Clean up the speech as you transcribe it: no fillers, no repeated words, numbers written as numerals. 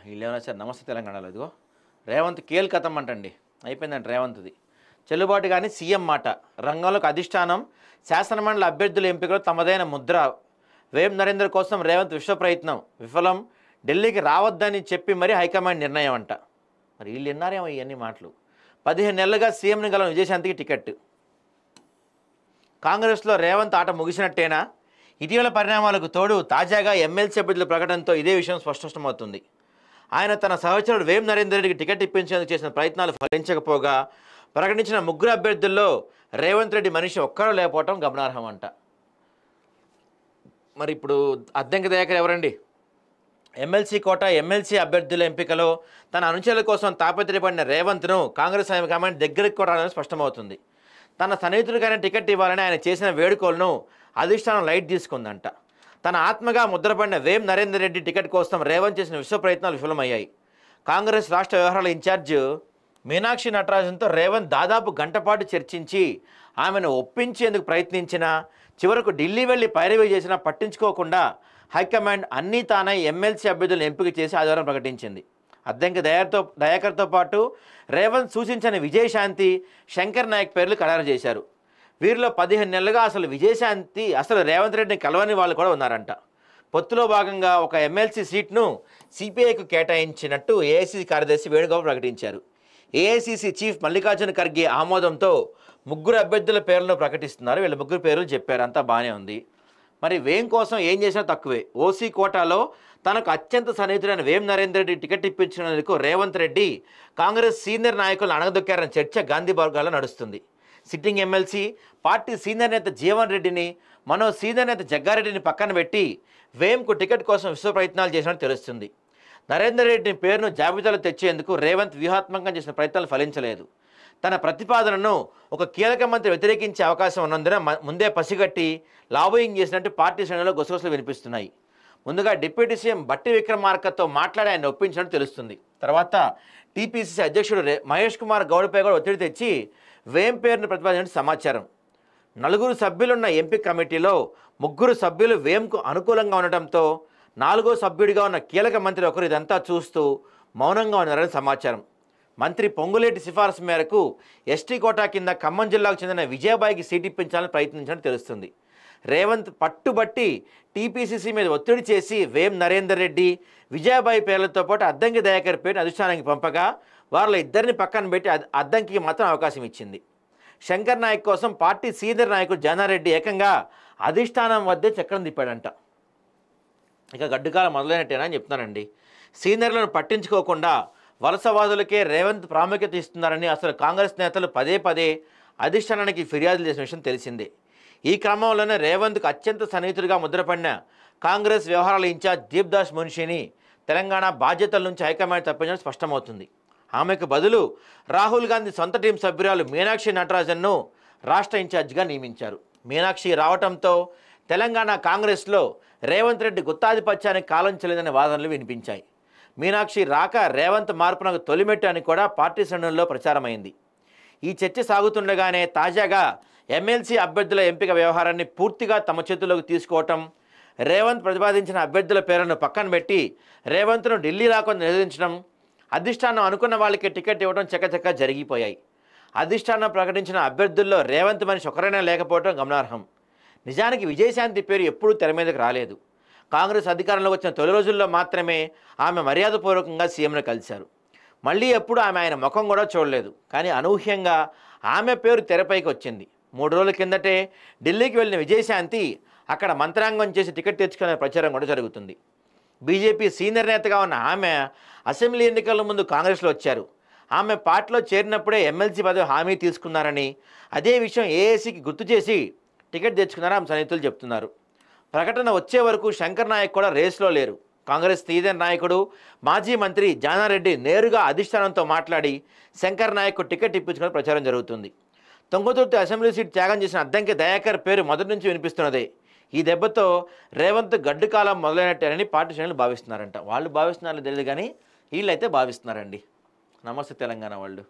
వీళ్ళేమన్నా sir నమస్తే తెలంగాణలో ఇదిగో రేవంత్ కీలకతం అంటండి అయిపోయిందండి రేవంత్ది చెల్లుబాటు కానీ సీఎం మాట రంగంలోకి అధిష్టానం శాసనమండలి అభ్యర్థుల ఎంపికలో తమదైన ముద్ర వేం నరేంద్ర కోసం రేవంత్ విశ్వ ప్రయత్నం విఫలం ఢిల్లీకి రావద్దని చెప్పి మరీ హైకమాండ్ నిర్ణయం అంట మరి వీళ్ళు విన్నారేమో ఇవన్నీ మాటలు 15 నెలలుగా సీఎంని గల విజయశాంతికి టికెట్ కాంగ్రెస్లో రేవంత్ ఆట ముగిసినట్టేనా ఇటీవల పరిణామాలకు తోడు తాజాగా ఎమ్మెల్సీ అభ్యర్థుల ప్రకటనతో ఇదే విషయం స్పష్టమవుతుంది ఆయన తన సహచరుడు వేం నరేందర్ రెడ్డికి టికెట్ ఇప్పించేందుకు చేసిన ప్రయత్నాలు ఫలించకపోగా ప్రకటించిన ముగ్గురు అభ్యర్థుల్లో రేవంత్ రెడ్డి మనిషి ఒక్కరూ లేకపోవటం గమనార్హం అంట మరి ఇప్పుడు అద్దంకి దయాకర్ ఎవరండి ఎమ్మెల్సీ కోట ఎమ్మెల్సీ అభ్యర్థుల ఎంపికలో తన అనుచరుల కోసం తాపత్రయపడిన రేవంత్ను కాంగ్రెస్ హైకమాండ్ దగ్గరికి కూడా రావడం స్పష్టమవుతుంది తన సన్నిహితుడికైనా టికెట్ ఇవ్వాలని ఆయన చేసిన వేడుకోలను అధిష్టానం లైట్ తీసుకుందంట తన ఆత్మగా ముద్రపడిన వేం నరేందర్ రెడ్డి టికెట్ కోసం రేవంత్ చేసిన విశ్వ ప్రయత్నాలు విఫలమయ్యాయి కాంగ్రెస్ రాష్ట్ర వ్యవహారాల ఇన్ఛార్జ్ మీనాక్షి నటరాజన్తో రేవంత్ దాదాపు గంటపాటు చర్చించి ఆమెను ఒప్పించేందుకు ప్రయత్నించినా చివరకు ఢిల్లీ వెళ్లి పైరవీ చేసినా పట్టించుకోకుండా హైకమాండ్ అన్నీ తానై ఎమ్మెల్సీ అభ్యర్థులను ఎంపిక చేసి ఆదివారం ప్రకటించింది అద్దంకి దయాకర్తో పాటు రేవంత్ సూచించిన విజయశాంతి శంకర్ నాయక్ పేర్లు ఖరారు చేశారు వీరిలో 15 నెలలుగా విజయశాంతి రేవంత్ రెడ్డిని కలవని వాళ్ళు కూడా ఉన్నారంట పొత్తులో భాగంగా ఒక ఎమ్మెల్సీ సీట్ను సిపిఐకు కేటాయించినట్టు ఏఐసిసి కార్యదర్శి వేణుగోపాల్ ప్రకటించారు ఏఐసిసి చీఫ్ మల్లికార్జున ఖర్గే ఆమోదంతో ముగ్గురు అభ్యర్థుల పేర్లను ప్రకటిస్తున్నారు వీళ్ళ ముగ్గురు పేర్లు చెప్పారు అంతా బాగానే ఉంది మరి వేం కోసం ఏం చేసినా తక్కువే ఓసీ కోటాలో తనకు అత్యంత సన్నిహితుడైన వేం నరేందర్ రెడ్డి టికెట్ ఇప్పించినందుకు రేవంత్ రెడ్డి కాంగ్రెస్ సీనియర్ నాయకులను అణగదొక్కారని చర్చ గాంధీ వర్గాల్లో నడుస్తుంది సిట్టింగ్ ఎమ్మెల్సీ పార్టీ సీనియర్ నేత జీవన్ రెడ్డిని మరో సీనియర్ నేత జగ్గారెడ్డిని పక్కన పెట్టి వేంకు టికెట్ కోసం విశ్వ ప్రయత్నాలు చేసినట్టు తెలుస్తుంది నరేందర్ రెడ్డి పేరును జాబితాలో తెచ్చేందుకు రేవంత్ వ్యూహాత్మకంగా చేసిన ప్రయత్నాలు ఫలించలేదు తన ప్రతిపాదనను ఒక కీలక మంత్రి వ్యతిరేకించే అవకాశం ఉన్నందున ముందే పసిగట్టి లాబోయింగ్ చేసినట్టు పార్టీ శ్రేణుల్లో గుసగుసలు వినిపిస్తున్నాయి ముందుగా డిప్యూటీ సీఎం బట్టి విక్రమార్కతో మాట్లాడి ఆయన ఒప్పించినట్టు తెలుస్తుంది తర్వాత టీపీసీసీ అధ్యక్షుడు మహేష్ కుమార్ గౌడ్పై కూడా ఒత్తిడి తెచ్చి వేం పేరును ప్రతిపాదించినట్టు సమాచారం 4 సభ్యులున్న ఎంపీ కమిటీలో 3 సభ్యులు వేంకు అనుకూలంగా ఉండటంతో 4వ సభ్యుడిగా ఉన్న కీలక మంత్రి ఒకరు ఇదంతా చూస్తూ మౌనంగా ఉన్నారని సమాచారం మంత్రి పొంగులేటి సిఫారసు మేరకు ఎస్టీ కోటా కింద ఖమ్మం జిల్లాకు చెందిన విజయబాయికి సీటు ఇప్పించాలని ప్రయత్నించినట్టు తెలుస్తుంది రేవంత్ పట్టుబట్టి టీపీసీసీ మీద ఒత్తిడి చేసి వేం నరేందర్ రెడ్డి విజయబాయి పేర్లతో పాటు అద్దంకి దయాకర్ పేరుని అధిష్టానానికి పంపగా వారిలో ఇద్దరిని పక్కన పెట్టి అద్దంకి మాత్రం అవకాశం ఇచ్చింది శంకర్ నాయక్ కోసం పార్టీ సీనియర్ నాయకుడు జానారెడ్డి ఏకంగా అధిష్టానం వద్దే చక్రం తిప్పాడంట ఇక గడ్డుకాలం మొదలైనట్టేనా అని చెప్తున్నానండి సీనియర్లను పట్టించుకోకుండా వలసవాదులకే రేవంత్ ప్రాముఖ్యత ఇస్తున్నారని కాంగ్రెస్ నేతలు పదే అధిష్టానానికి ఫిర్యాదులు చేసిన విషయం తెలిసిందే ఈ క్రమంలోనే రేవంత్కు అత్యంత సన్నిహితుడిగా ముద్రపడిన కాంగ్రెస్ వ్యవహారాల ఇన్ఛార్జ్ దీప్దాస్ మున్షిని తెలంగాణ బాధ్యతల నుంచి హైకమాండ్ తప్పించడం స్పష్టమవుతుంది ఆమెకు బదులు రాహుల్ గాంధీ సొంత టీం సభ్యురాలు మీనాక్షి నటరాజన్ను రాష్ట్ర ఇన్ఛార్జిగా నియమించారు మీనాక్షి రావడంతో తెలంగాణ కాంగ్రెస్లో రేవంత్ రెడ్డి గుత్తాధిపత్యానికి కాలం చెల్లిందనే వాదనలు వినిపించాయి మీనాక్షి రాక రేవంత్ మార్పునకు తొలిమెట్టు అని కూడా పార్టీ శ్రేణుల్లో ప్రచారమైంది ఈ చర్చ సాగుతుండగానే తాజాగా ఎమ్మెల్సీ అభ్యర్థుల ఎంపిక వ్యవహారాన్ని పూర్తిగా తమ చేతుల్లోకి తీసుకోవటం రేవంత్ ప్రతిపాదించిన అభ్యర్థుల పేర్లను పక్కన పెట్టి రేవంత్ను ఢిల్లీ రాకుండా నిరోధించడం అధిష్టానం అనుకున్న వాళ్ళకి టికెట్ ఇవ్వడం చకచకా జరిగిపోయాయి అధిష్టానం ప్రకటించిన అభ్యర్థుల్లో రేవంత్ మనిషి ఒకరైనా లేకపోవడం గమనార్హం నిజానికి విజయశాంతి పేరు ఎప్పుడూ తెర మీదకి రాలేదు కాంగ్రెస్ అధికారంలోకి వచ్చిన తొలి రోజుల్లో మాత్రమే ఆమె మర్యాదపూర్వకంగా సీఎంను కలిశారు మళ్ళీ ఎప్పుడు ఆయన ముఖం కూడా చూడలేదు కానీ అనూహ్యంగా ఆమె పేరు తెరపైకి వచ్చింది 3 రోజుల కిందటే ఢిల్లీకి వెళ్ళిన విజయశాంతి అక్కడ మంత్రాంగం చేసి టికెట్ తెచ్చుకునే ప్రచారం కూడా జరుగుతుంది బీజేపీ సీనియర్ నేతగా ఉన్న ఆమె అసెంబ్లీ ఎన్నికల ముందు కాంగ్రెస్లో వచ్చారు ఆమె పార్టీలో చేరినప్పుడే ఎమ్మెల్సీ పదవి హామీ తీసుకున్నారని అదే విషయం ఏఏసీకి గుర్తు చేసి టికెట్ తెచ్చుకున్నారని ఆమె సన్నిహితులు చెప్తున్నారు ప్రకటన వచ్చే వరకు శంకర్ నాయక్ కూడా రేస్లో లేరు కాంగ్రెస్ సీనియర్ నాయకుడు మాజీ మంత్రి జానారెడ్డి నేరుగా అధిష్టానంతో మాట్లాడి శంకర్ నాయక్ టికెట్ ఇప్పించుకునే ప్రచారం జరుగుతుంది తుంగతుర్తి అసెంబ్లీ సీట్ త్యాగం చేసిన అద్దంకి దయాకర్ పేరు మొదటి నుంచి వినిపిస్తున్నదే ఈ దెబ్బతో రేవంత్ గడ్డు కాలం మొదలైనట్టేనని పార్టీ శ్రేణులు భావిస్తున్నారంట వాళ్ళు భావిస్తున్నారో తెలియదు కానీ వీళ్ళైతే భావిస్తున్నారండి నమస్తే తెలంగాణ వాళ్ళు